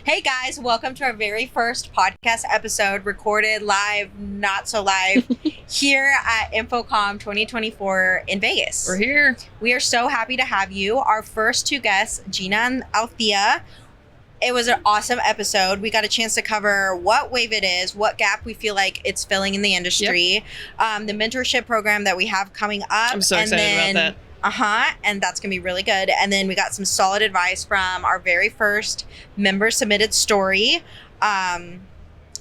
Hey guys, welcome to our very first podcast episode, recorded live, not so live, here at InfoComm 2024 in Vegas. We're here. We are so happy to have you. Our first two guests, Gina and Althea. It was an awesome episode. We got a chance to cover what WAVIT is, what gap we feel like it's filling in the industry, the mentorship program that we have coming up. I'm so excited about that. And that's going to be really good. And then we got some solid advice from our very first member submitted story. It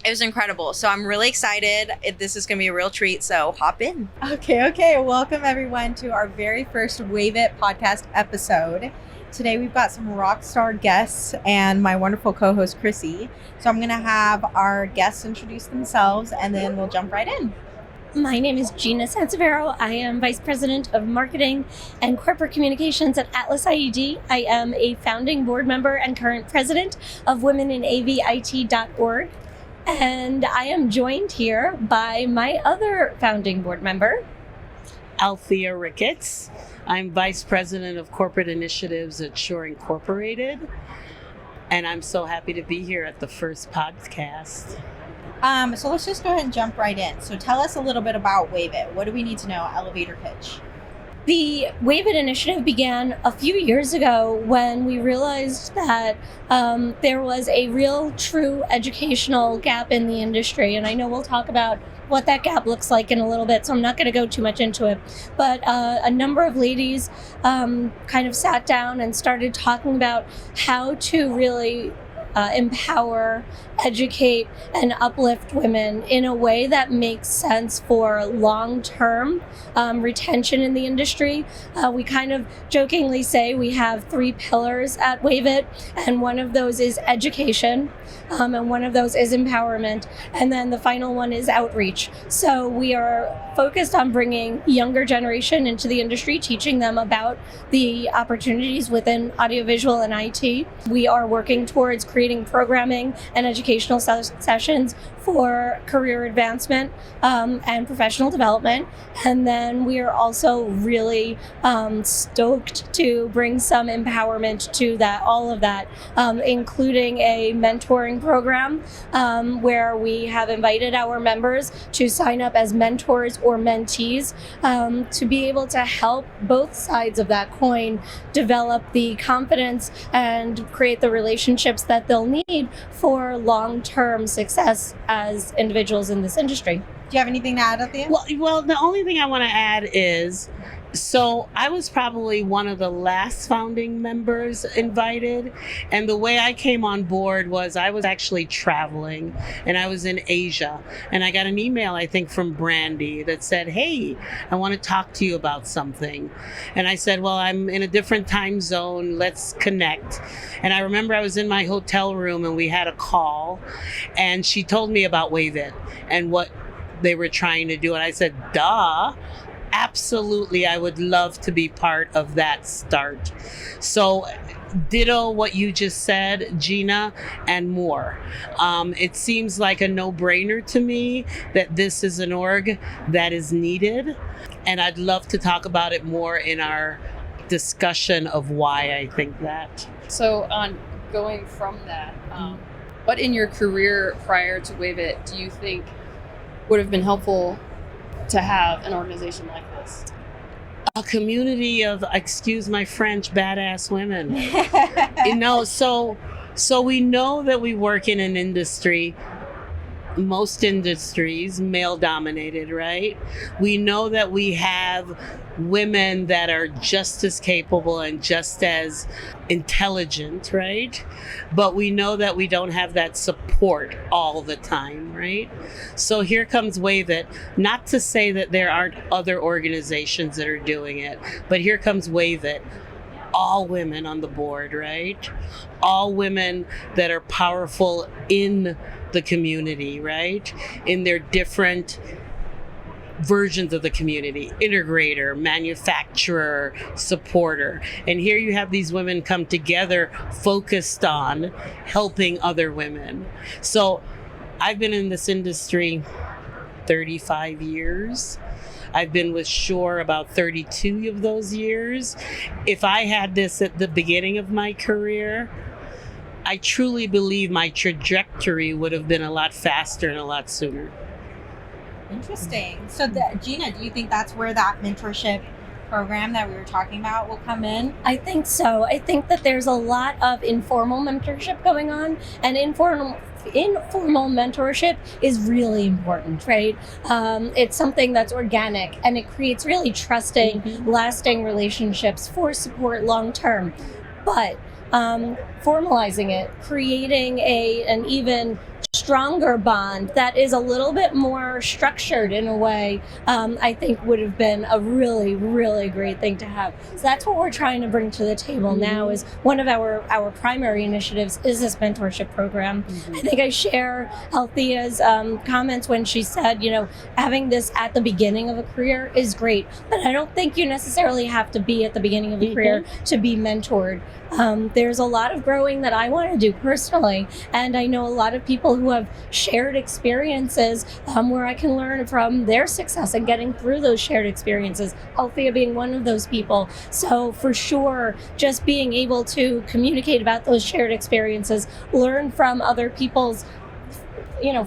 was incredible. So I'm really excited. This is going to be a real treat. So hop in. Okay. Welcome everyone to our very first WAVIT podcast episode. Today we've got some rock star guests and my wonderful co-host Chrissy. So I'm going to have our guests introduce themselves and then we'll jump right in. My name is Gina Sansevero. I am Vice President of Marketing and Corporate Communications at AtlasIED. I am a founding board member and current president of womeninavit.org. And I am joined here by my other founding board member, Althea Ricketts. I'm Vice President of Corporate Initiatives at Shure Incorporated. And I'm so happy to be here at the first podcast. So let's just go ahead and jump right in. So tell us a little bit about WAVIT. What do we need to know? Elevator pitch. The WAVIT initiative began a few years ago when we realized that there was a real, true educational gap in the industry. And I know we'll talk about what that gap looks like in a little bit, so I'm not going to go too much into it. But a number of ladies kind of sat down and started talking about how to really empower, educate, and uplift women in a way that makes sense for long-term retention in the industry. We kind of jokingly say we have 3 pillars at WAVIT, and one of those is education, and one of those is empowerment, and then the final one is outreach. So we are focused on bringing younger generation into the industry, teaching them about the opportunities within audiovisual and IT. We are working towards creating programming and educational sessions for career advancement and professional development. And then we are also really stoked to bring some empowerment to that, all of that, including a mentoring program where we have invited our members to sign up as mentors or mentees to be able to help both sides of that coin develop the confidence and create the relationships that they'll need for long-term success as individuals in this industry. Do you have anything to add at the end? Well, the only thing I want to add is, so I was probably one of the last founding members invited. And the way I came on board was I was actually traveling and I was in Asia. And I got an email, I think, from Brandy that said, "Hey, I want to talk to you about something." And I said, "Well, I'm in a different time zone. Let's connect." And I remember I was in my hotel room and we had a call and she told me about WAVIT and what they were trying to do. And I said, "Duh. Absolutely, I would love to be part of that start." So ditto what you just said, Gina, and more. It seems like a no-brainer to me that this is an org that is needed. And I'd love to talk about it more in our discussion of why I think that. So on going from that, what in your career prior to WAVIT do you think would have been helpful to have an organization like this? A community of, excuse my French, badass women. So we know that we work in an industry, most industries, male dominated, right? We know that we have women that are just as capable and just as intelligent, right? But we know that we don't have that support all the time, right? So here comes WAVIT, not to say that there aren't other organizations that are doing it, but here comes WAVIT. All women on the board, right? All women that are powerful in the community, right? In their different versions of the community, integrator, manufacturer, supporter. And here you have these women come together focused on helping other women. So I've been in this industry 35 years. I've been with Shure about 32 of those years. If I had this at the beginning of my career, I truly believe my trajectory would have been a lot faster and a lot sooner. Interesting. So, Gina, do you think that's where that mentorship program that we were talking about will come in? I think so. I think that there's a lot of informal mentorship going on, and informal mentorship is really important, right? It's something that's organic, and it creates really trusting, lasting relationships for support long term. But formalizing it, creating an even stronger bond that is a little bit more structured in a way, I think would have been a really, really great thing to have. So that's what we're trying to bring to the table now. Is one of our primary initiatives is this mentorship program. I think I share Althea's comments when she said, having this at the beginning of a career is great, but I don't think you necessarily have to be at the beginning of a career to be mentored. There's a lot of growing that I want to do personally, and I know a lot of people who have shared experiences where I can learn from their success and getting through those shared experiences, Althea being one of those people. So for sure, just being able to communicate about those shared experiences, learn from other people's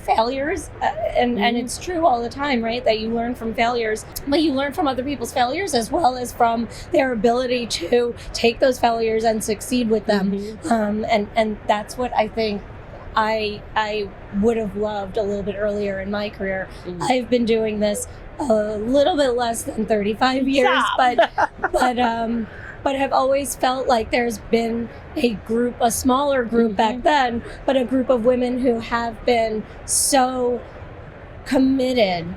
failures, and it's true all the time, right, that you learn from failures, but you learn from other people's failures as well as from their ability to take those failures and succeed with them. And that's what I think I would have loved a little bit earlier in my career. I've been doing this a little bit less than 35 years, but have always felt like there's been a smaller group back then, but a group of women who have been so committed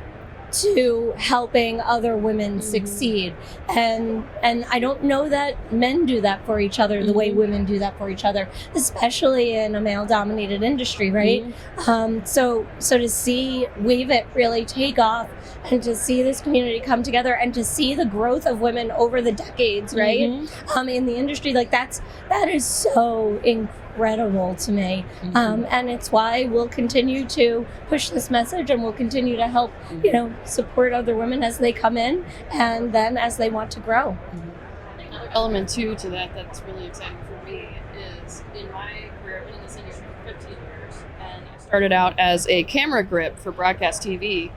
to helping other women succeed. And I don't know that men do that for each other the way women do that for each other, especially in a male-dominated industry, right? So to see WAVIT really take off, and to see this community come together, and to see the growth of women over the decades, right? In the industry, that is so incredible to me. And it's why we'll continue to push this message, and we'll continue to help, support other women as they come in, and then as they want to grow. Another element too to that's really exciting for me is, in my career, I've been in this industry for 15 years, and I started out as a camera grip for broadcast TV.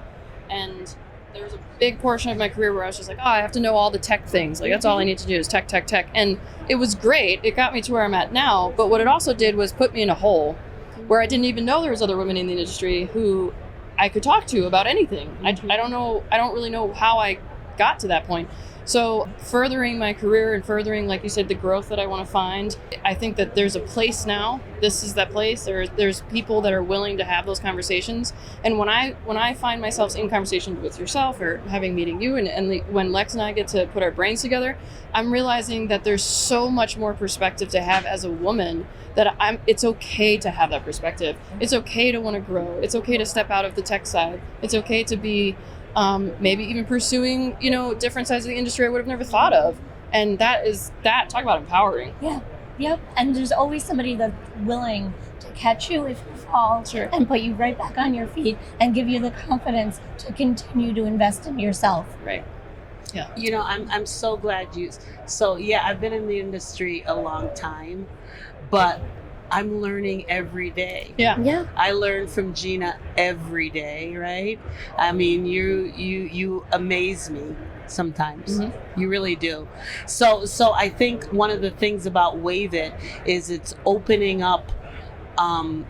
And there was a big portion of my career where I was just like, I have to know all the tech things. That's all I need to do is tech. And it was great. It got me to where I'm at now. But what it also did was put me in a hole where I didn't even know there was other women in the industry who I could talk to about anything. I don't know. I don't really know how I got to that point. So furthering my career and furthering, like you said, the growth that I want to find, I think that there's a place now. This is that place. There's people that are willing to have those conversations. And when I find myself in conversation with yourself or meeting you, and when Lex and I get to put our brains together, I'm realizing that there's so much more perspective to have as a woman, that it's okay to have that perspective. It's okay to want to grow. It's okay to step out of the tech side. It's okay to be maybe even pursuing, different sides of the industry I would have never thought of. And talk about empowering. Yeah. Yep. And there's always somebody that's willing to catch you if you fall, and put you right back on your feet, and give you the confidence to continue to invest in yourself. Right. Yeah. I'm so glad I've been in the industry a long time, but I'm learning every day. Yeah. I learn from Gina every day, right? I mean, you amaze me sometimes. You really do. So I think one of the things about WAVIT is it's opening up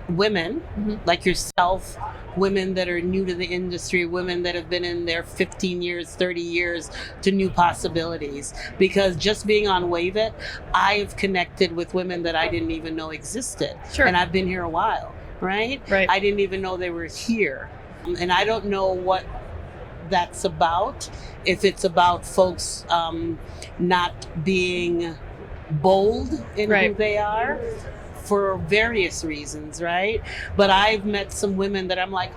women like yourself, women that are new to the industry, women that have been in there 15 years, 30 years, to new possibilities. Because just being on WAVIT, I've connected with women that I didn't even know existed. And I've been here a while, right? I didn't even know they were here. And I don't know what that's about, if it's about folks not being bold in who they are, for various reasons, right? But I've met some women that I'm like,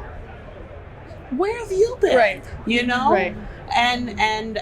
where have you been? And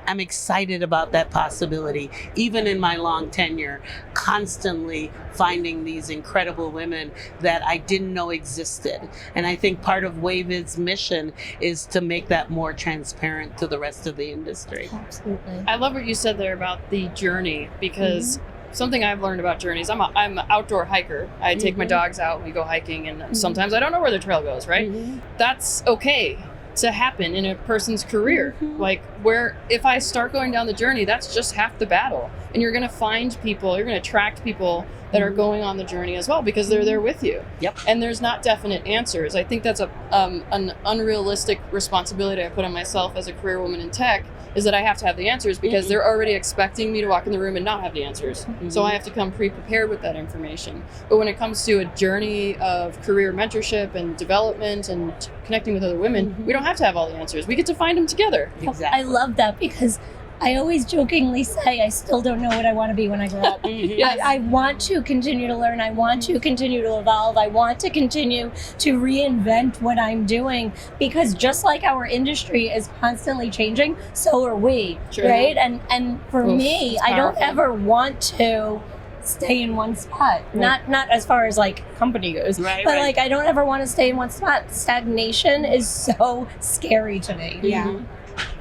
I'm excited about that possibility. Even in my long tenure, constantly finding these incredible women that I didn't know existed. And I think part of WAVIT's mission is to make that more transparent to the rest of the industry. Absolutely. I love what you said there about the journey, because something I've learned about journeys. I'm an outdoor hiker. I take my dogs out and we go hiking, and sometimes I don't know where the trail goes, right? That's okay to happen in a person's career. Like, where if I start going down the journey, that's just half the battle. And you're going to find people, you're going to attract people that are going on the journey as well, because they're there with you. Yep. And there's not definite answers. I think that's an unrealistic responsibility I put on myself as a career woman in tech, is that I have to have the answers, because they're already expecting me to walk in the room and not have the answers. So I have to come pre-prepared with that information. But when it comes to a journey of career mentorship and development and connecting with other women, we don't have to have all the answers. We get to find them together. Exactly. I love that, because I always jokingly say I still don't know what I want to be when I grow up. Yes. I want to continue to learn. I want to continue to evolve. I want to continue to reinvent what I'm doing, because just like our industry is constantly changing, so are we, Sure. right? And for me, it's I don't powerful. ever want to stay in one spot. Not as far as like company goes, Right, but right. like I don't ever want to stay in one spot. Stagnation is so scary to me. Yeah.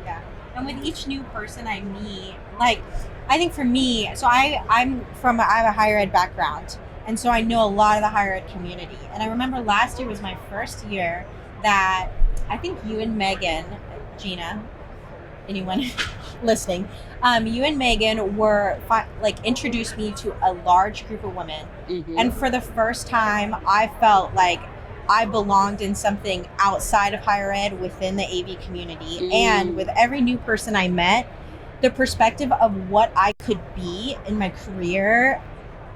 Yeah. And with each new person I meet, like, I think for me, so I have a higher ed background. And so I know a lot of the higher ed community. And I remember last year was my first year that I think you and Megan, Gina, anyone listening, you and Megan were introduced me to a large group of women. And for the first time, I felt like I belonged in something outside of higher ed within the AV community. And with every new person I met, the perspective of what I could be in my career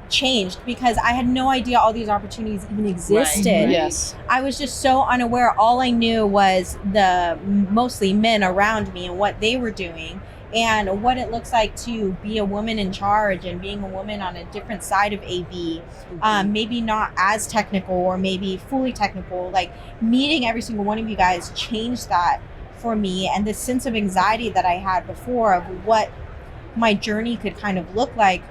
changed, because I had no idea all these opportunities even existed. Right. Yes. I was just so unaware. All I knew was the mostly men around me and what they were doing, and what it looks like to be a woman in charge and being a woman on a different side of AV. Maybe not as technical or maybe fully technical. Like, meeting every single one of you guys changed that for me, and the sense of anxiety that I had before of what my journey could kind of look like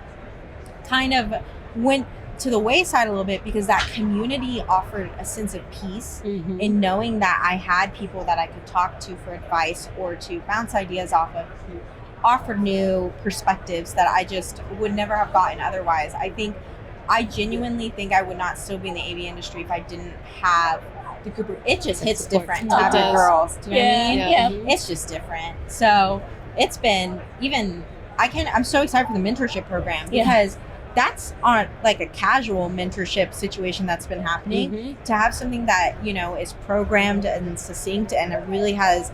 kind of went to the wayside a little bit, because that community offered a sense of peace in knowing that I had people that I could talk to for advice or to bounce ideas off of, who offered new perspectives that I just would never have gotten otherwise. I genuinely think I would not still be in the AV industry if I didn't have the group of, it just hits different to It have does. girls. Do you know what I mean? Yeah. It's just different. So it's been I'm so excited for the mentorship program, because that's on like a casual mentorship situation that's been happening. To have something that, is programmed and succinct and it really has,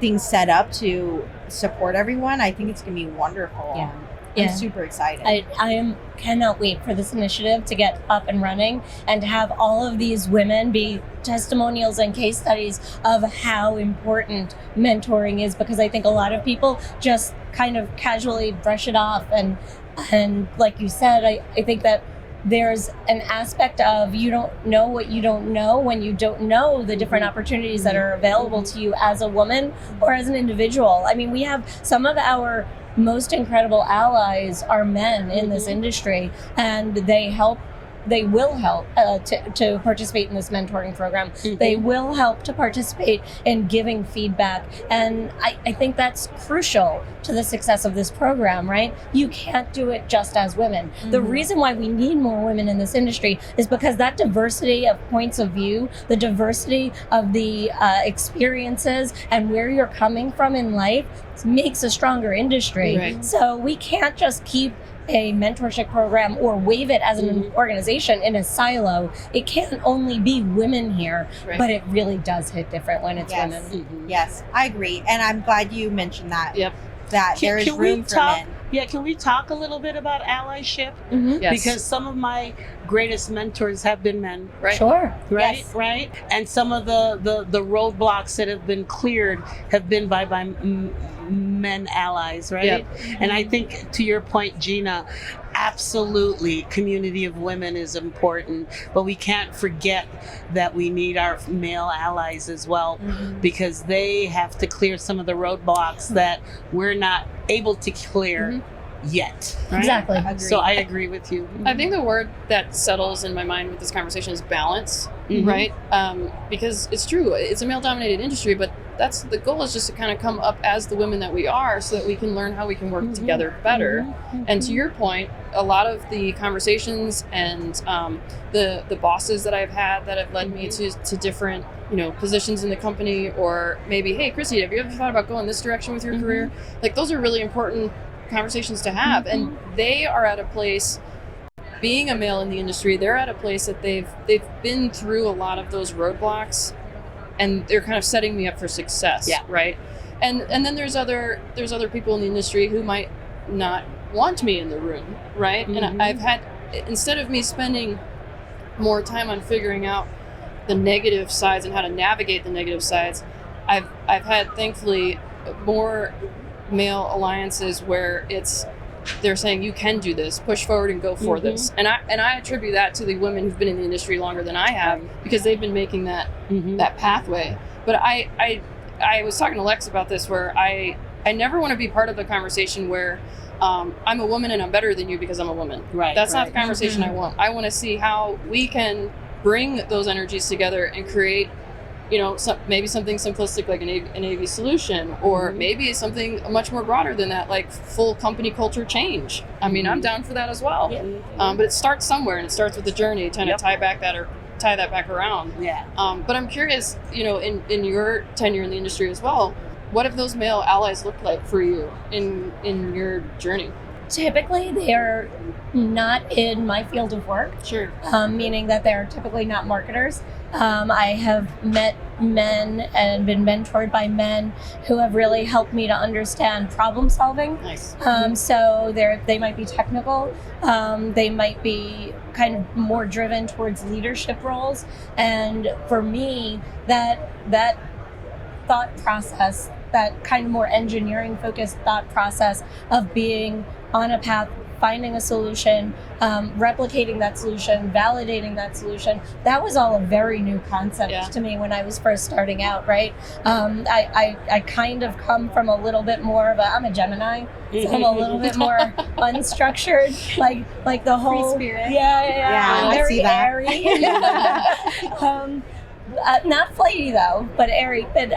things set up to support everyone. I think it's going to be wonderful. Yeah. I'm super excited. I cannot wait for this initiative to get up and running, and to have all of these women be testimonials and case studies of how important mentoring is, because I think a lot of people just kind of casually brush it off. And like you said, I think that there's an aspect of you don't know what you don't know when you don't know the different opportunities that are available to you as a woman or as an individual. I mean, we have some of our most incredible allies are men in this industry, and they will help to participate in this mentoring program. They will help to participate in giving feedback. And I think that's crucial to the success of this program, right? You can't do it just as women. The reason why we need more women in this industry is because that diversity of points of view, the diversity of the experiences and where you're coming from in life makes a stronger industry. Right. So we can't just keep a mentorship program or WAVIT as an organization in a silo. It can't only be women here, but it really does hit different when it's women. Yes, I agree. And I'm glad you mentioned that. Yep. That there is room for men. Yeah, can we talk a little bit about allyship? Yes. Because some of my greatest mentors have been men. Right. Sure. Right, Yes. right. And some of the roadblocks that have been cleared have been by men allies, right? Yep. And I think, to your point, Gina, absolutely, community of women is important, but we can't forget that we need our male allies as well, because they have to clear some of the roadblocks that we're not able to clear yet. Right? Exactly. Agreed. So I agree with you. I think the word that settles in my mind with this conversation is balance, right? Because it's true, it's a male-dominated industry, but that's the goal, is just to kind of come up as the women that we are, so that we can learn how we can work together better. And to your point, a lot of the conversations and the bosses that I've had that have led me to different, positions in the company, or maybe, hey, Chrissy, have you ever thought about going this direction with your career? Like, those are really important conversations to have. And they are at a place, being a male in the industry, they're at a place that they've been through a lot of those roadblocks, and they're kind of setting me up for success. Right. And then there's other people in the industry who might not want me in the room. Right. And I've had, instead of me spending more time on figuring out the negative sides and how to navigate the negative sides, I've had, thankfully, more male alliances where they're saying, you can do this, push forward and go for this. And I attribute that to the women who've been in the industry longer than I have, because they've been making that that pathway. But I was talking to Lex about this, where I never want to be part of the conversation where I'm a woman and I'm better than you because I'm a woman. Right. That's not the conversation I want. I want to see how we can bring those energies together and create, maybe something simplistic like an AV solution, or maybe something much more broader than that, like full company culture change. I mean, I'm down for that as well. But it starts somewhere, and it starts with the journey, trying to tie that back around. But I'm curious, in your tenure in the industry as well, what have those male allies looked like for you in your journey? Typically, they're not in my field of work. Sure. Meaning that they're typically not marketers. I have met men and been mentored by men who have really helped me to understand problem solving. Nice. So they might be technical. They might be kind of more driven towards leadership roles. And for me, that thought process, that kind of more engineering focused thought process of being on a path, finding a solution, replicating that solution, validating that solution, that was all a very new concept to me when I was first starting out, right? I kind of come from a little bit more of I'm a Gemini, so I'm a little bit more unstructured, like the whole free spirit. Yeah, very airy. Not flighty though, but airy. But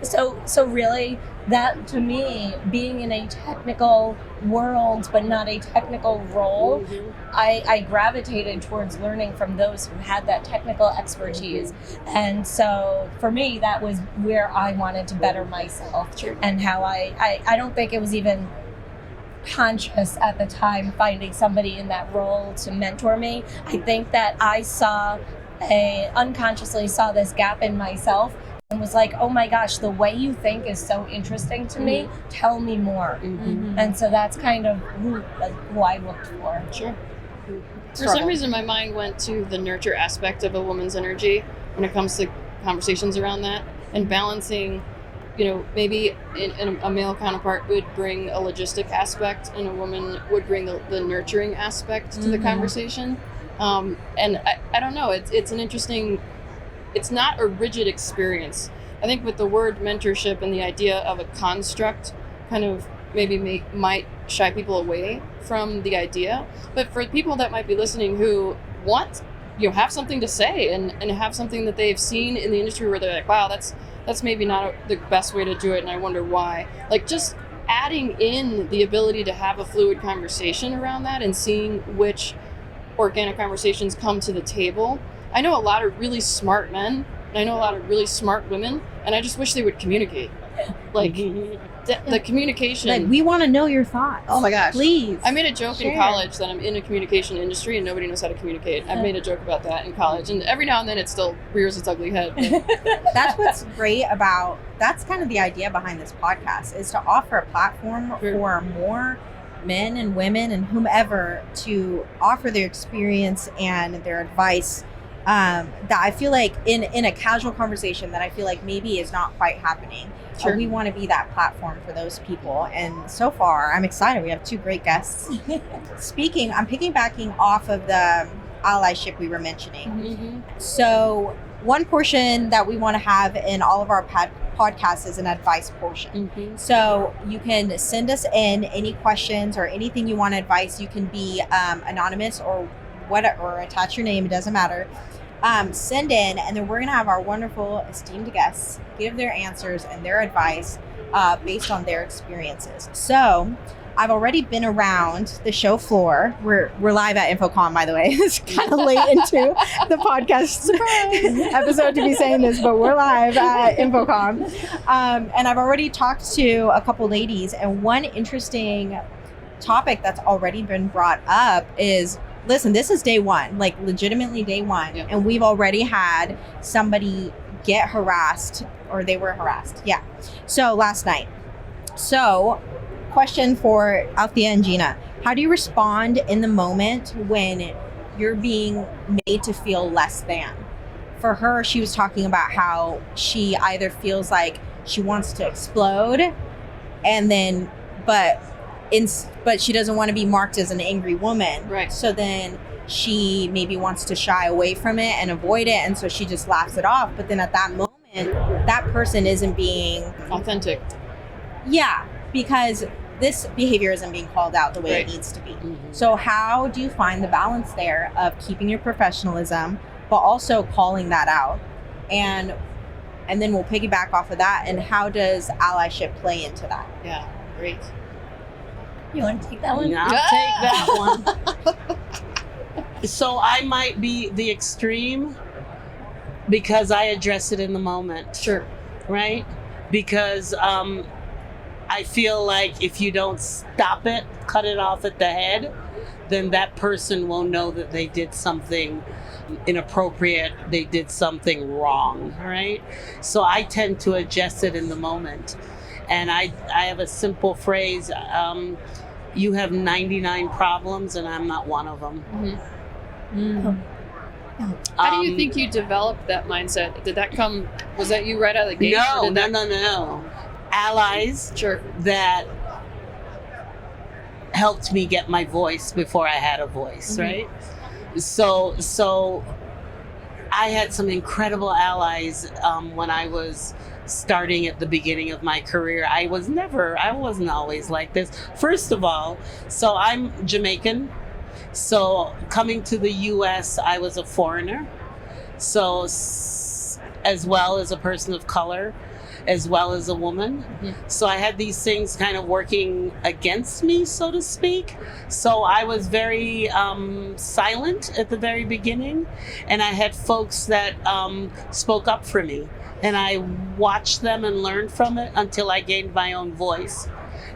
so really, that to me, being in a technical world but not a technical role, I gravitated towards learning from those who had that technical expertise. And so for me, that was where I wanted to better myself, and how I don't think it was even conscious at the time finding somebody in that role to mentor me. I think that I unconsciously saw this gap in myself and was like, oh my gosh, the way you think is so interesting to me. Tell me more. And so that's kind of who I looked for. Sure. For some reason, my mind went to the nurture aspect of a woman's energy when it comes to conversations around that, and balancing, maybe a male counterpart would bring a logistic aspect and a woman would bring the nurturing aspect to the conversation. And I don't know, it's an interesting, it's not a rigid experience. I think with the word mentorship and the idea of a construct kind of maybe might shy people away from the idea. But for people that might be listening who want, have something to say and have something that they've seen in the industry where they're like, wow, that's maybe not the best way to do it, and I wonder why. Like, just adding in the ability to have a fluid conversation around that and seeing which organic conversations come to the table. I know a lot of really smart men, and I know a lot of really smart women, and I just wish they would communicate. Like, the communication. Like, we want to know your thoughts. Oh my gosh. Please. I made a joke in college that I'm in a communication industry and nobody knows how to communicate. I've made a joke about that in college, and every now and then it still rears its ugly head. That's what's great about, that's kind of the idea behind this podcast, is to offer a platform for more men and women and whomever to offer their experience and their advice, that I feel like in a casual conversation that I feel like maybe is not quite happening. We want to be that platform for those people, and so far I'm excited. We have two great guests. I'm piggybacking off of the allyship we were mentioning. So one portion that we want to have in all of our podcasts is an advice portion. So you can send us in any questions or anything you want advice. You can be anonymous or attach your name, it doesn't matter. send in, and then we're going to have our wonderful esteemed guests give their answers and their advice based on their experiences. So I've already been around the show floor. We're live at InfoComm, by the way. It's kind of late into the podcast episode to be saying this, but we're live at InfoComm. And I've already talked to a couple ladies, and one interesting topic that's already been brought up is, listen, this is day one, like legitimately day one. Yeah. And we've already had somebody get harassed, or they were harassed. Yeah. So last night. So question for Althea and Gina. How do you respond in the moment when you're being made to feel less than? For her, she was talking about how she either feels like she wants to explode, and then, but she doesn't want to be marked as an angry woman. Right. So then she maybe wants to shy away from it and avoid it, and so she just laughs it off. But then at that moment, that person isn't being Authentic. Yeah, because this behavior isn't being called out the way Right. it needs to be. Mhm. So how do you find the balance there of keeping your professionalism, but also calling that out? And then we'll piggyback off of that. And how does allyship play into that? Yeah, great. You want to take that one? I'll take that one. So I might be the extreme because I address it in the moment, Sure. right? Because I feel like if you don't stop it, cut it off at the head, then that person will know that they did something inappropriate, they did something wrong, right? So I tend to adjust it in the moment. And I have a simple phrase, you have 99 problems and I'm not one of them. Mm-hmm. How do you think you developed that mindset? Did that come, was that you right out of the gate? or did that- No. Allies Sure. that helped me get my voice before I had a voice, Mhm. right? So I had some incredible allies when I was starting at the beginning of my career. I wasn't always like this. First of all, so I'm Jamaican. So coming to the US, I was a foreigner. So as well as a person of color, as well as a woman. Mhm. So I had these things kind of working against me, so to speak. So I was very silent at the very beginning. And I had folks that spoke up for me. And I watched them and learned from it until I gained my own voice.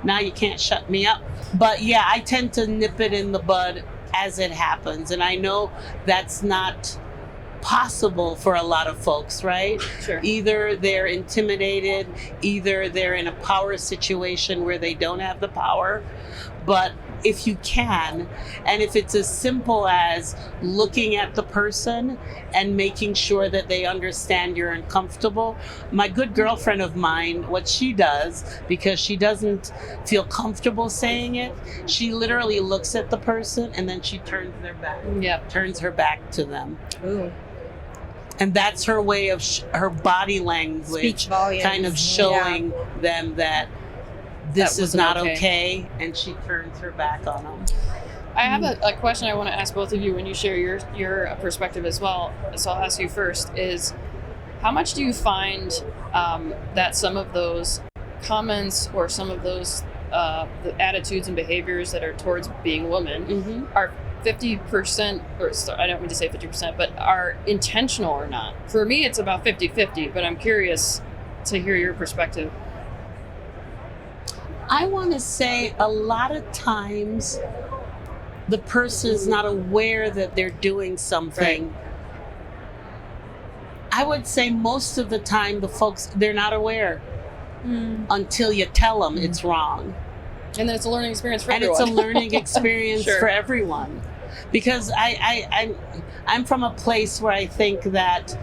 Now you can't shut me up. But yeah, I tend to nip it in the bud as it happens. And I know that's not possible for a lot of folks, right? Sure. Either they're intimidated, either they're in a power situation where they don't have the power. But if you can, and if it's as simple as looking at the person and making sure that they understand you're uncomfortable. My good girlfriend of mine, what she does, because she doesn't feel comfortable saying it, she literally looks at the person and then she turns Yep. her back to them. Ooh. And that's her way of her body language, Speech volumes. kind of showing them that this That is wasn't not okay. okay, and she turns her back on them. I have a question I want to ask both of you when you share your perspective as well. So I'll ask you first is, how much do you find that some of those comments or some of those the attitudes and behaviors that are towards being a woman Mm-hmm. are 50%, or I don't mean to say 50%, but are intentional or not? For me, it's about 50-50, but I'm curious to hear your perspective. I want to say a lot of times the person is not aware that they're doing something. I would say most of the time the folks, they're not aware until you tell them it's wrong. And then it's a learning experience for And everyone. it's a learning experience Sure. for everyone. Because I'm from a place where I think that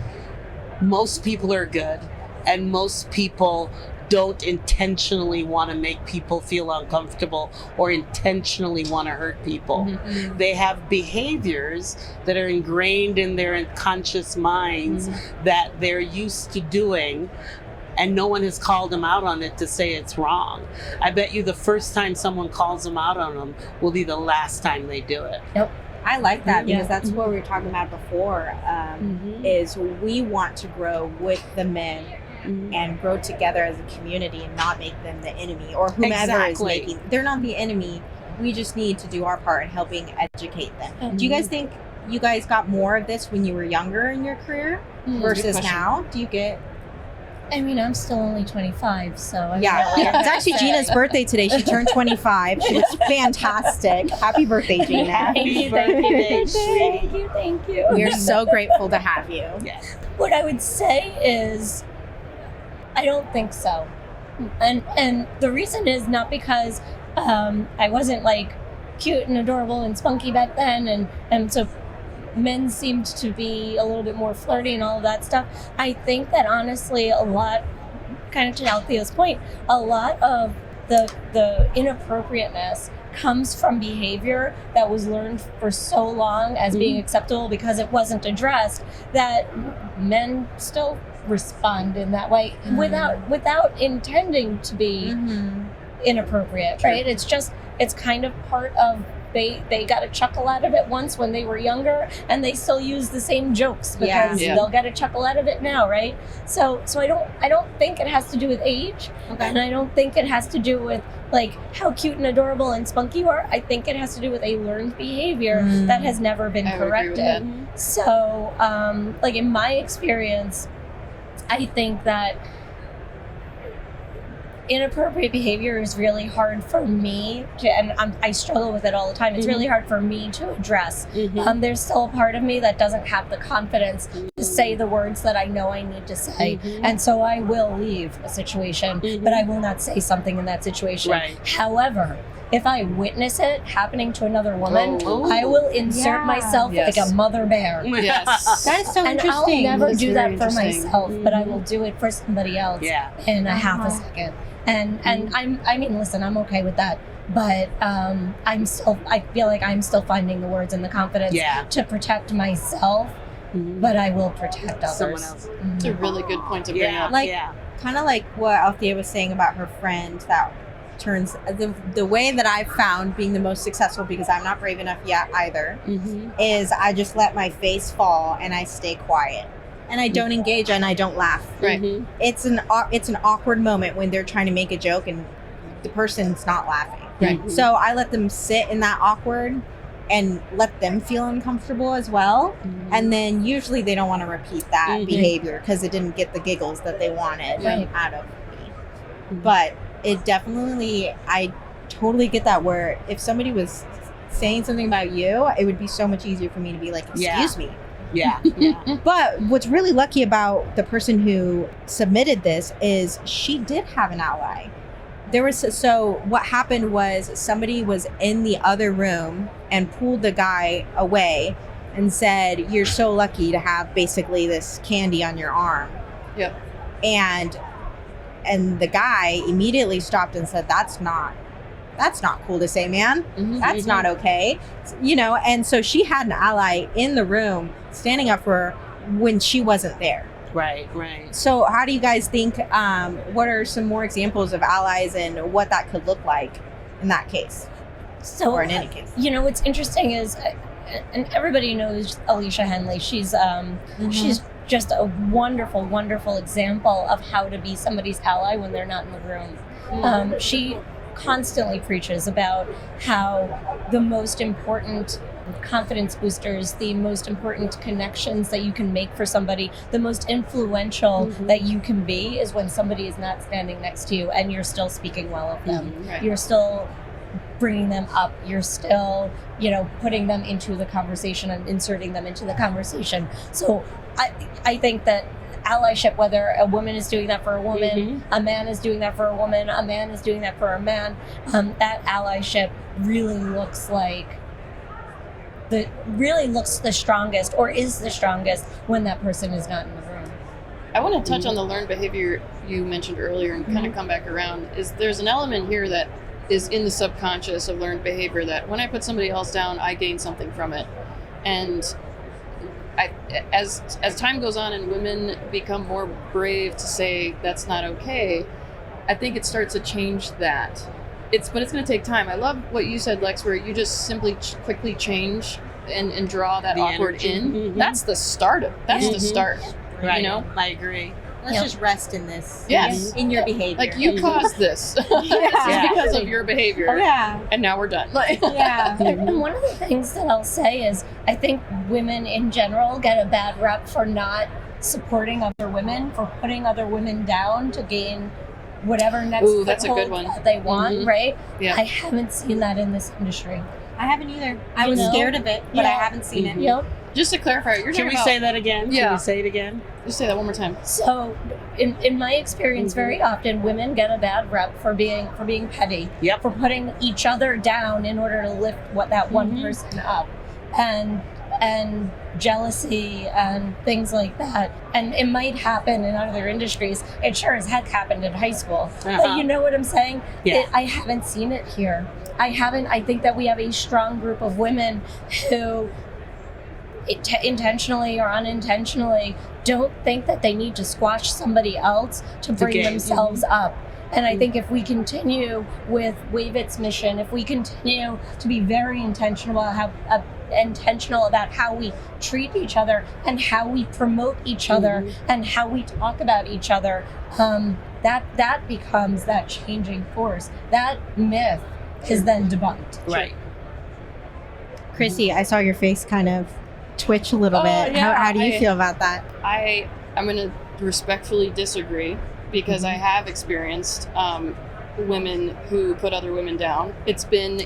most people are good and most people don't intentionally want to make people feel uncomfortable or intentionally want to hurt people. Mhm. They have behaviors that are ingrained in their unconscious minds that they're used to doing, and no one has called them out on it to say it's wrong. I bet you the first time someone calls them out on them will be the last time they do it. Yep. I like that because Yeah. that's what we were talking about before. Is we want to grow with the men and grow together as a community and not make them the enemy or whomever is Exactly. making. They're not the enemy. We just need to do our part in helping educate them. Do you guys think you guys got more of this when you were younger in your career versus now? Do you get? I mean, I'm still only 25, so I Yeah, don't know. it's actually Gina's birthday today. She turned 25. She looks fantastic. Happy birthday, Gina. Thank you, thank you. We're so grateful to have you. Yes. What I would say is, I don't think so, and the reason is not because I wasn't like cute and adorable and spunky back then, and so men seemed to be a little bit more flirty and all of that stuff. I think that honestly, a lot, kind of to Althea's point, a lot of the inappropriateness comes from behavior that was learned for so long as being acceptable because it wasn't addressed, that men still respond in that way without intending to be inappropriate, right? It's kind of part of, they got a chuckle out of it once when they were younger, and they still use the same jokes because they'll get a chuckle out of it now, right? So I don't think it has to do with age, and I don't think it has to do with like how cute and adorable and spunky you are. I think it has to do with a learned behavior that has never been I would agree with corrected. So, like in my experience, I think that inappropriate behavior is really hard for me to, and I struggle with it all the time. It's really hard for me to address. There's still a part of me that doesn't have the confidence to say the words that I know I need to say. And so I will leave a situation, but I will not say something in that situation. Right. However, if I witness it happening to another woman, I will insert myself like a mother bear. Yes. That is so And interesting. I'll never That's do very that for interesting. myself, but I will do it for somebody else in a half a second. And I mean, listen, I'm okay with that, but I feel like I'm still finding the words and the confidence to protect myself, but I will protect others. Someone else. It's a really good point to bring up. Like, kind of like what Althea was saying about her friend that turns the way that I've found being the most successful, because I'm not brave enough yet either, is I just let my face fall and I stay quiet. And I don't engage and I don't laugh. Right. It's an awkward moment when they're trying to make a joke and the person's not laughing. Right. So I let them sit in that awkward and let them feel uncomfortable as well. And then usually they don't want to repeat that behavior because it didn't get the giggles that they wanted out of me. But it definitely, I totally get that, where if somebody was saying something about you, it would be so much easier for me to be like, excuse me. But what's really lucky about the person who submitted this is she did have an ally. So what happened was somebody was in the other room and pulled the guy away and said, "You're so lucky to have basically this candy on your arm." Yep. And the guy immediately stopped and said, that's not cool to say, man. That's not okay. And so she had an ally in the room standing up for her when she wasn't there. Right. So how do you guys think, what are some more examples of allies and what that could look like in that case? So, or in any case? What's interesting is, and everybody knows Alicia Henley. She's just a wonderful, wonderful example of how to be somebody's ally when they're not in the room. She constantly preaches about how the most important confidence boosters, the most important connections that you can make for somebody, the most influential that you can be is when somebody is not standing next to you and you're still speaking well of them. Right. You're still bringing them up. You're still, putting them into the conversation and inserting them into the conversation. So I think that allyship, whether a woman is doing that for a woman, a man is doing that for a woman, a man is doing that for a man, that allyship really looks the strongest, or is the strongest, when that person is not in the room. I want to touch on the learned behavior you mentioned earlier and kind of come back around. There's an element here that is in the subconscious of learned behavior that when I put somebody else down, I gain something from it. And as time goes on and women become more brave to say that's not okay, I think it starts to change that. But it's going to take time. I love what you said, Lex, where you just simply quickly change and draw that The awkward energy. in, Mhm. that's the start of that's the start. Right. You know? I agree. Let's just rest in this. Yes. In your behavior. Like you caused this. This is Yeah. because of your behavior. Yeah. And now we're done. Like Yeah. And one of the things that I'll say is I think women in general get a bad rep for not supporting other women, for putting other women down to gain whatever next Ooh, that's a good foothold one. that they want, Mhm. right? Yeah. I haven't seen that in this industry. I haven't either. I You was know? scared of it, but I Yeah. haven't seen it. Yep. just to clarify, you're Can talking we about, say that again? Yeah. Can we say it again? just say that one more time. So, in my experience, very often women get a bad rep for being petty, Yep. for putting each other down in order to lift what that one person up, and jealousy and things like that. And it might happen in other industries. It sure as heck happened in high school. But you know what I'm saying? Yeah. I haven't seen it here. I think that we have a strong group of women who intentionally or unintentionally don't think that they need to squash somebody else to bring gain. themselves up. And I think if we continue with WAVIT's mission, if we continue to be very intentional about how we treat each other and how we promote each other and how we talk about each other, that becomes that changing force. That myth is then debunked. Right. Chrissy, I saw your face kind of twitch a little Oh, bit. yeah, How do you feel about that? I'm going to respectfully disagree because I have experienced women who put other women down. It's been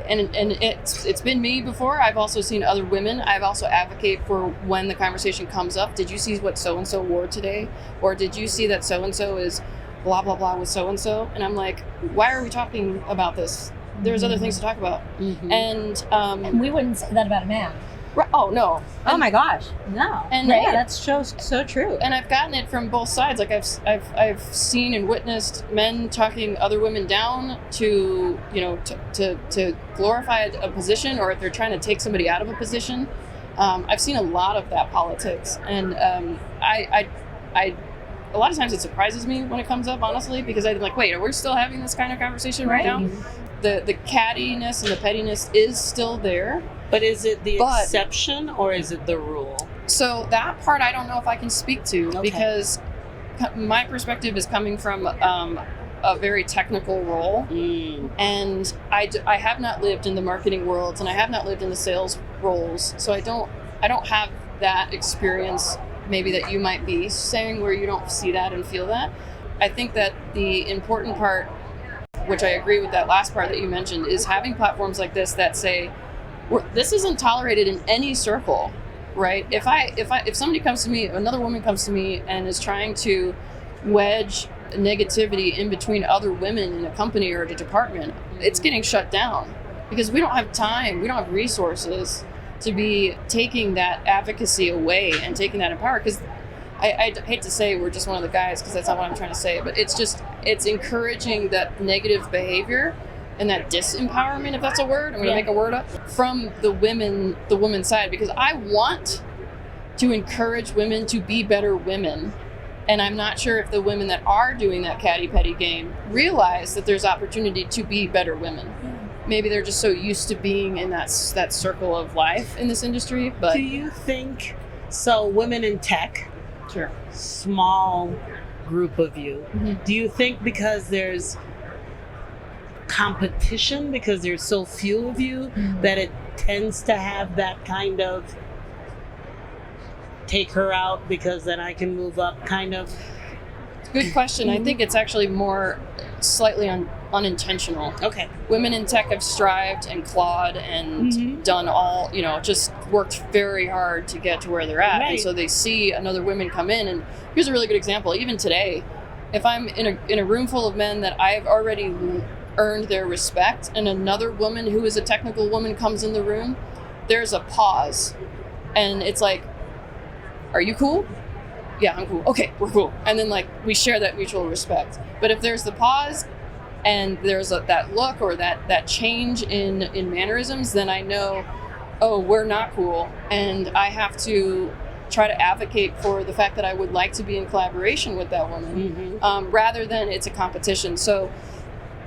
it's been me before. I've also seen other women. I've also advocate for when the conversation comes up. Did you see what so-and-so wore today? Or did you see that so-and-so is blah, blah, blah with so-and-so? And I'm like, why are we talking about this? There's other things to talk about. And we wouldn't say that about a man. Oh, no. Oh my gosh, no. And Right. That's so true. And I've gotten it from both sides. Like I've seen and witnessed men talking other women down to to glorify a position, or if they're trying to take somebody out of a position. I've seen a lot of that politics, and I a lot of times it surprises me when it comes up, honestly, because I'm like, wait, are we still having this kind of conversation right now? The cattiness and the pettiness is still there. But is it the exception or is it the rule? So that part I don't know if I can speak to because my perspective is coming from a very technical role, and I have not lived in the marketing worlds and I have not lived in the sales roles, so I don't have that experience maybe that you might be saying where you don't see that and feel that. I think that the important part, which I agree with that last part that you mentioned, is having platforms like this that say, this isn't tolerated in any circle, right? If somebody comes to me, another woman comes to me and is trying to wedge negativity in between other women in a company or a department, it's getting shut down because we don't have time, we don't have resources to be taking that advocacy away and taking that in power. Because I hate to say we're just one of the guys, because that's not what I'm trying to say, but it's encouraging that negative behavior and that disempowerment, if that's a word, I'm going to make a word up, from the women's side, because I want to encourage women to be better women. And I'm not sure if the women that are doing that catty petty game realize that there's opportunity to be better women. Maybe they're just so used to being in that circle of life in this industry. But do you think so? Women in tech, sure, small group of you. Do you think because there's competition, because there's so few of you, that it tends to have that kind of take her out because then I can move up kind of? Good question. I think it's actually more slightly unintentional. Okay. Women in tech have strived and clawed and done all, just worked very hard to get to where they're at. Right. And so they see another woman come in, and here's a really good example. Even today, if I'm in a room full of men that I've already earned their respect, and another woman who is a technical woman comes in the room, there's a pause. And it's like, are you cool? Yeah, I'm cool. Okay, we're cool. And then we share that mutual respect. But if there's the pause and there's that look or that change in mannerisms, then I know, oh, we're not cool. And I have to try to advocate for the fact that I would like to be in collaboration with that woman, rather than it's a competition. So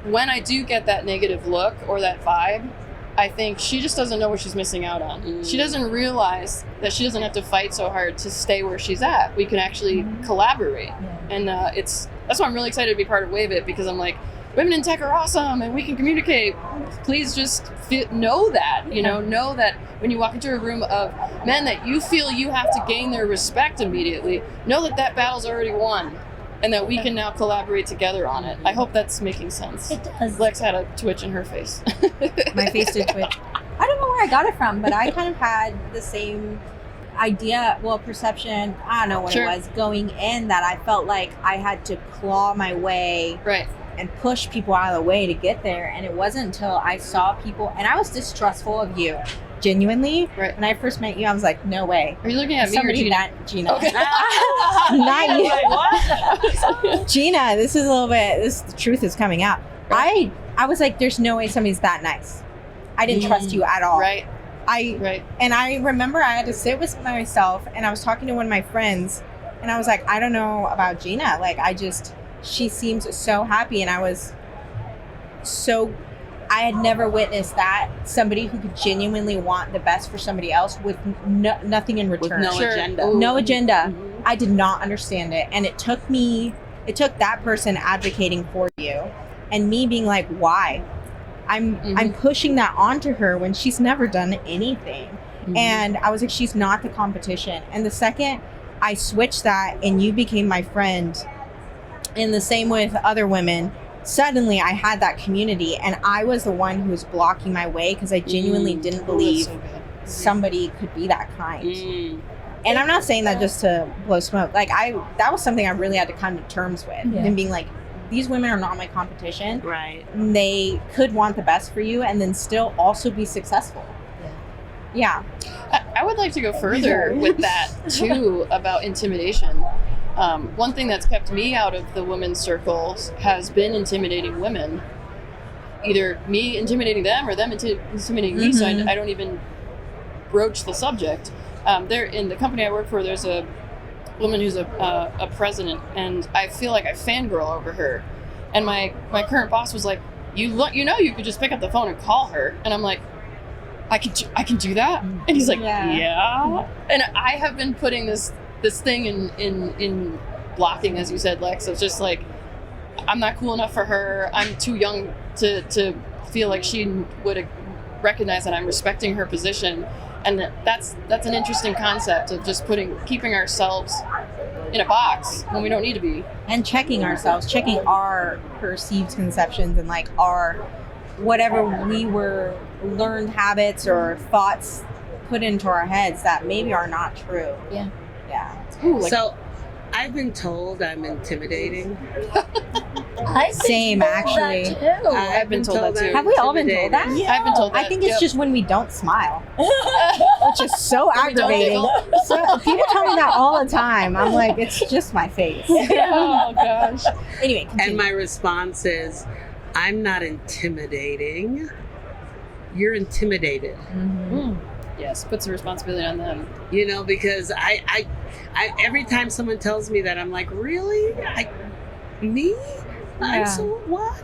when I do get that negative look or that vibe, I think she just doesn't know what she's missing out on. She doesn't realize that she doesn't have to fight so hard to stay where she's at. We can actually collaborate. And that's why I'm really excited to be part of WAVIT, because I'm like, women in tech are awesome and we can communicate. Please just know that, know that when you walk into a room of men that you feel you have to gain their respect immediately, know that that battle's already won and that we can now collaborate together on it. I hope that's making sense. It does. Lex had a twitch in her face. My face did twitch. I don't know where I got it from, but I kind of had the same idea, perception, I don't know what Sure. it was, going in, that I felt like I had to claw my way Right. and push people out of the way to get there. And it wasn't until I saw people, and I was distrustful of you, genuinely. Right. When I first met you, I was like, no way. Are you looking at me or Somebody Gina? that Gina. Okay. Not you. Like, what? Gina, this is a little bit, the truth is coming out. I was like, there's no way somebody's that nice. I didn't trust you at all. Right. And I remember I had to sit with myself, and I was talking to one of my friends, and I was like, I don't know about Gina. Like, she seems so happy, and I had never witnessed that, somebody who could genuinely want the best for somebody else with nothing in return. With no Sure. agenda. Ooh. No agenda. Mhm. I did not understand it. And it took that person advocating for you and me being like, why? I'm pushing that onto her when she's never done anything. And I was like, she's not the competition. And the second I switched that and you became my friend, and the same with other women, suddenly I had that community, and I was the one who was blocking my way because I genuinely didn't believe somebody could be that kind. And I'm not saying that just to blow smoke. Like, that was something I really had to come to terms with, and being like, these women are not my competition. Right. They could want the best for you and then still also be successful. Yeah. I would like to go further with that too, about intimidation. One thing that's kept me out of the women's circles has been intimidating women. Either me intimidating them or them intimidating me, so I don't even broach the subject. There in the company I work for, there's a woman who's a president, and I feel like I fangirl over her. And my current boss was like, you could just pick up the phone and call her. And I'm like, I can do that? And he's like, yeah. And I have been putting this thing in blocking, as you said, Lex. It's just like, I'm not cool enough for her. I'm too young to feel like she would recognize that I'm respecting her position. And that's an interesting concept of just keeping ourselves in a box when we don't need to be. And checking ourselves, checking our perceived conceptions and like our whatever we were learned habits or thoughts put into our heads that maybe are not true. Yeah. Ooh, So I've been told I'm intimidating. Same, actually. I've been told that too. Have we all been told that? Yeah. I've been told that. I think it's just when we don't smile, which is so When we don't aggravating. giggle. So people tell me that all the time. I'm like, it's just my face. Oh gosh. Anyway, continue. And my response is, I'm not intimidating. You're intimidated. Yes, puts the responsibility on them. Because I every time someone tells me that, I'm like, really? Me? I'm so what?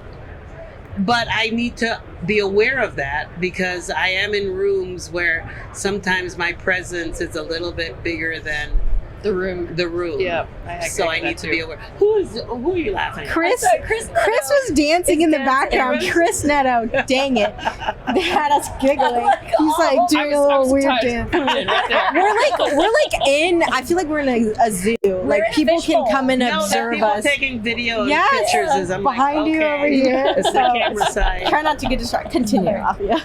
But I need to be aware of that, because I am in rooms where sometimes my presence is a little bit bigger than The room. Yeah. So I need to be aware. Who are you laughing at? Chris was dancing in the background. Chris Netto, dang it, they had us giggling. He's like doing a little weird dance. Right there. We're like in. I feel like we're in a zoo. Like people can come and observe people us. taking video and Yes, pictures as I'm behind like, you okay. over here. It's the camera side. Try not to get distracted. Continue, Afia.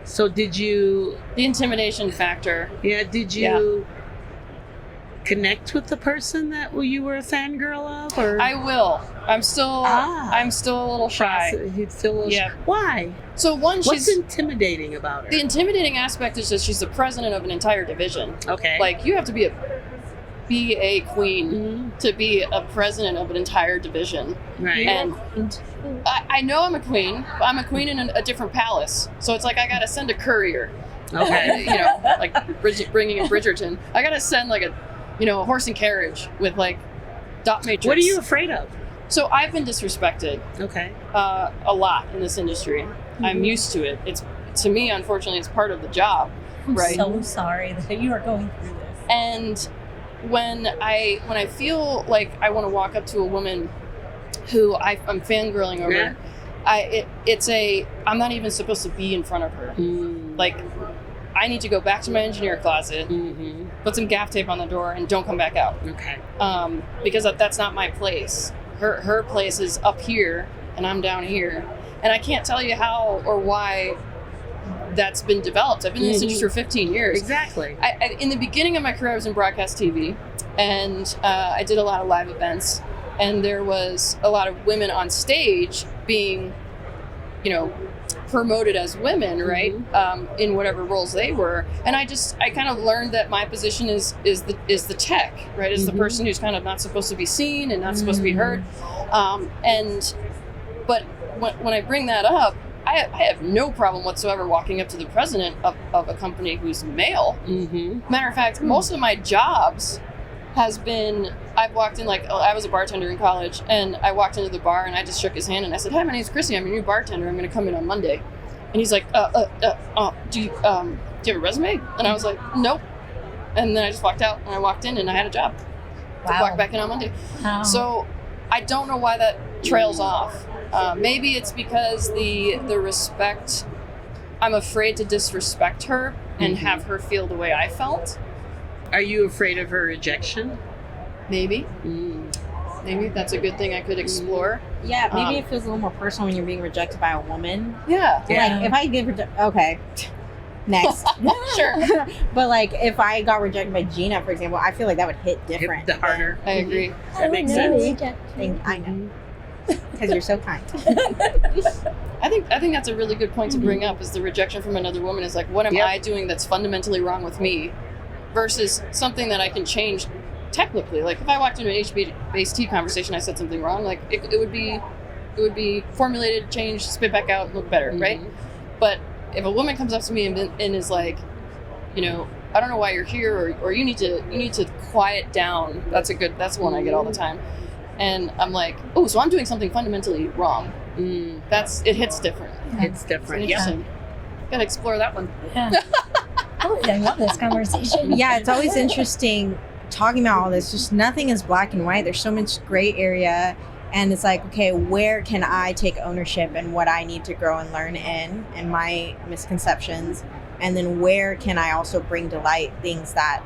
So did you? The intimidation factor. Yeah. Did you connect with the person that you were a fangirl of? Or I will. I'm still a little shy. You'd still a little Yeah. Why? So What's she's intimidating about her? the intimidating aspect is just she's the president of an entire division. Okay. Like, you have to be a queen to be a president of an entire division. Right. And I know I'm a queen, but I'm a queen in a different palace. So it's like I gotta send a courier. Okay. Like bringing in Bridgerton. I gotta send like a horse and carriage with like dot matrix. What are you afraid of? So I've been disrespected Okay. a lot in this industry. I'm used to it. It's, to me, unfortunately, it's part of the job, I'm right? so sorry that you are going through this. And when I feel like I want to walk up to a woman who I'm fangirling over, I'm not even supposed to be in front of her. Like, I need to go back to my engineer closet, put some gaff tape on the door, and don't come back out. Okay. Because that's not my place. Her place is up here, and I'm down here. And I can't tell you how or why that's been developed. I've been in this industry for 15 years. Exactly. In the beginning of my career, I was in broadcast TV, and I did a lot of live events. And there was a lot of women on stage being, promoted as women, right? In whatever roles they were. And I kind of learned that my position is the tech, right? Is the person who's kind of not supposed to be seen and not supposed to be heard. But when I bring that up, I have no problem whatsoever walking up to the president of a company who's male. Matter of fact, most of my jobs has been, I've walked in, I was a bartender in college, and I walked into the bar and I just shook his hand and I said, "Hi, my name's Chrissy. I'm your new bartender. I'm going to come in on Monday." And he's like, do you have a resume?" And I was like, "Nope." And then I just walked out and I walked in and I had a job to walk back in on Monday. Wow. So I don't know why that trails off. Maybe it's because the respect, I'm afraid to disrespect her and have her feel the way I felt. Are you afraid of her rejection? Maybe. Maybe that's a good thing I could explore. Yeah, maybe it feels a little more personal when you're being rejected by a woman. Yeah. Like, if I get okay, next. Sure. But if I got rejected by Gina, for example, I feel like that would hit different. The harder. I agree. That makes sense. I know. Because you're so kind. I think that's a really good point to bring up, is the rejection from another woman is like, what am I doing that's fundamentally wrong with me versus something that I can change technically. Like, if I walked into an HB-based conversation, I said something wrong, like it would be formulated, changed, spit back out, and look better, right? But if a woman comes up to me and is like, I don't know why you're here, or you need to quiet down. That's one I get all the time. And I'm like, oh, so I'm doing something fundamentally wrong. It hits different. It's different. It's interesting. Gotta explore that one. Yeah. I love this conversation. Yeah, it's always interesting talking about all this. Just nothing is black and white. There's so much gray area. And it's like, okay, where can I take ownership in what I need to grow and learn in, and my misconceptions? And then where can I also bring to light things that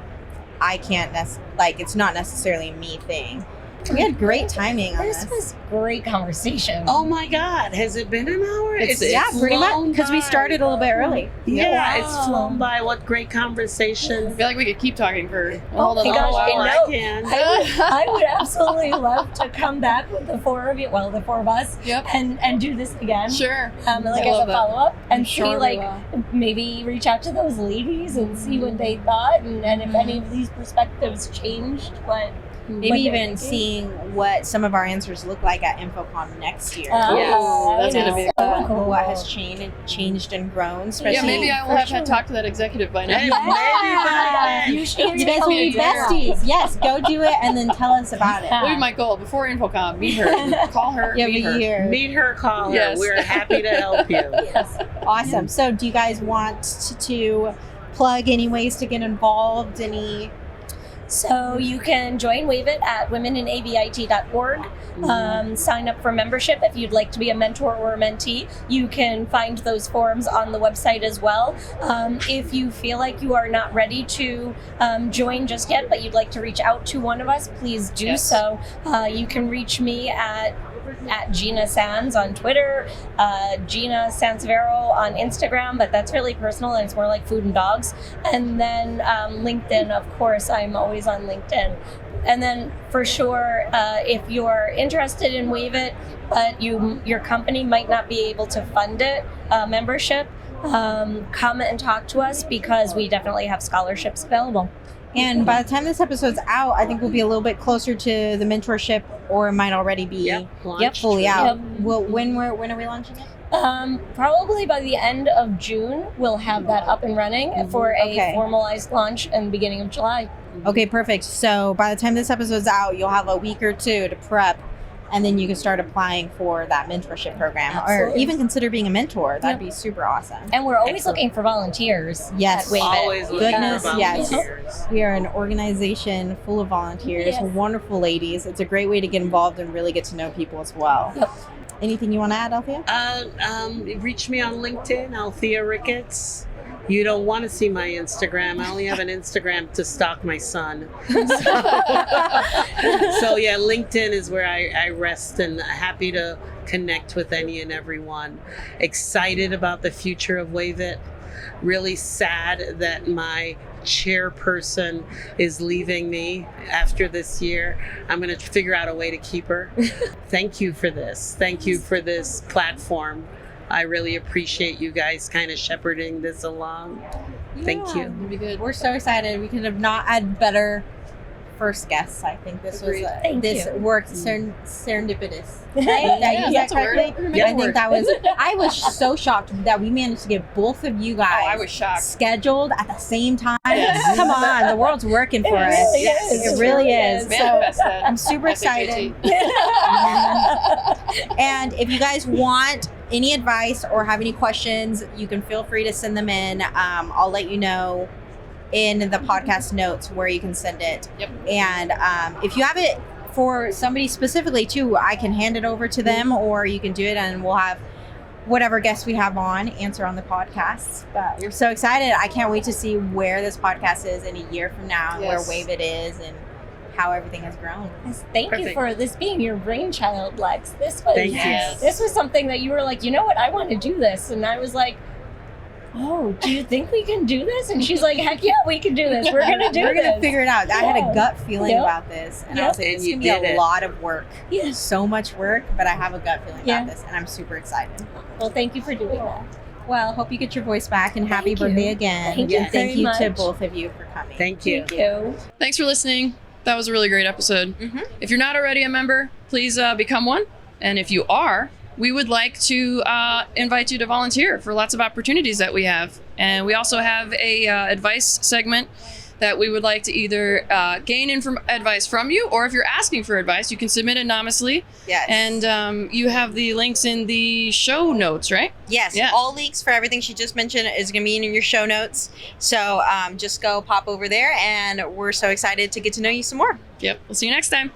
I can't, it's not necessarily a me thing. We had great timing on this. This was great conversation. Oh my God. Has it been an hour? It's Pretty much. Because we started a little bit early. Yeah, it's flown by. What great conversation. I feel like we could keep talking for Oh my gosh, I can. I would absolutely love to come back with the four of you, the four of us, Yep. and do this again. Sure. As I a love that. follow-up, and see, Sure we will. maybe reach out to those ladies and see what they thought, and if any of these perspectives changed, Maybe what even they're thinking. seeing what some of our answers look like at InfoComm next year. That's gonna be so cool. What has changed and grown. Especially Yeah, maybe I will have had talked to that executive by now. You should You guys will be besties. Yes, go do it and then tell us about it. That'll be my goal. Before InfoComm, meet her. Call her, You have meet a her. year. Meet her, call her. Yes. We're happy to help you. Yes. Awesome. So do you guys want to plug any ways to get involved? So you can join WAVIT at womeninavit.org. Sign up for membership if you'd like to be a mentor or a mentee. You can find those forums on the website as well. If you feel like you are not ready to join just yet, but you'd like to reach out to one of us, please do so. You can reach me at Gina Sands on Twitter, Gina Sansevero on Instagram, but that's really personal and it's more like food and dogs. And then LinkedIn, of course, I'm always on LinkedIn. And then for sure, if you're interested in WAVIT, but your company might not be able to fund it, membership, come and talk to us because we definitely have scholarships available. And by the time this episode's out, I think we'll be a little bit closer to the mentorship, or it might already be fully out. Well, when are we launching it? Probably by the end of June, we'll have that up and running for a formalized launch in the beginning of July. Okay, perfect. So by the time this episode's out, you'll have a week or two to prep and then you can start applying for that mentorship program, or Absolutely. even consider being a mentor. That'd Yep. be super awesome. And we're always Excellent. looking for volunteers. Yes. at WAVIT. Always looking Goodness, for yes. volunteers. We are an organization full of volunteers, Yes. wonderful ladies. It's a great way to get involved and really get to know people as well. Yep. Anything you want to add, Althea? Reach me on LinkedIn, Althea Ricketts. You don't want to see my Instagram. I only have an Instagram to stalk my son. So yeah, LinkedIn is where I rest, and happy to connect with any and everyone. Excited about the future of WAVIT. Really sad that my chairperson is leaving me after this year. I'm going to figure out a way to keep her. Thank you for this. Thank you for this platform. I really appreciate you guys kind of shepherding this along. Thank you. It'd be good. We're so excited. We could have not had better first guests. I think this Agreed. was Thank this you. worked serendipitous. Yeah, Right? Did I use that's that a word. correctly? Yeah. I think that was. I was so shocked that we managed to get both of you guys. Oh, I was shocked. Scheduled at the same time. Yes. Come on, the world's working for us. really Yes. is. It really is. So Manifest that. I'm super excited. And if you guys want any advice or have any questions, you can feel free to send them in. I'll let you know in the podcast notes where you can send it. Yep. And if you have it for somebody specifically too, I can hand it over to them, or you can do it and we'll have whatever guests we have on answer on the podcast. But we're so excited. I can't wait to see where this podcast is in a year from now, and Yes. where WAVIT is and how everything has grown. Yes, Thank you Perfect. for this being your brainchild, Lex. This was Thank you. This was something that you were like, you know what, I want to do this, and I was like, oh, do you think we can do this? And she's like, heck yeah, we can do this. We're gonna do We're this. gonna figure it out. I had Yeah. a gut feeling Yep. about this, and I Yep. was like, And "This you can be did a it. lot of work, Yes. so much work." But I have a gut feeling Yeah. about this, and I'm super excited. Well, thank you for doing that. Well, hope you get your voice back, and happy Thank you. birthday again. Thank you and thank very you to much. both of you for coming. Thank you. Thank you. Thanks for listening. That was a really great episode. Mhm. If you're not already a member, please become one. And if you are, we would like to invite you to volunteer for lots of opportunities that we have. And we also have a advice segment that we would like to either gain advice from you, or if you're asking for advice, you can submit anonymously. Yes. And you have the links in the show notes, right? Yes, Yeah. all links for everything she just mentioned is going to be in your show notes. So just go pop over there, and we're so excited to get to know you some more. Yep. We'll see you next time.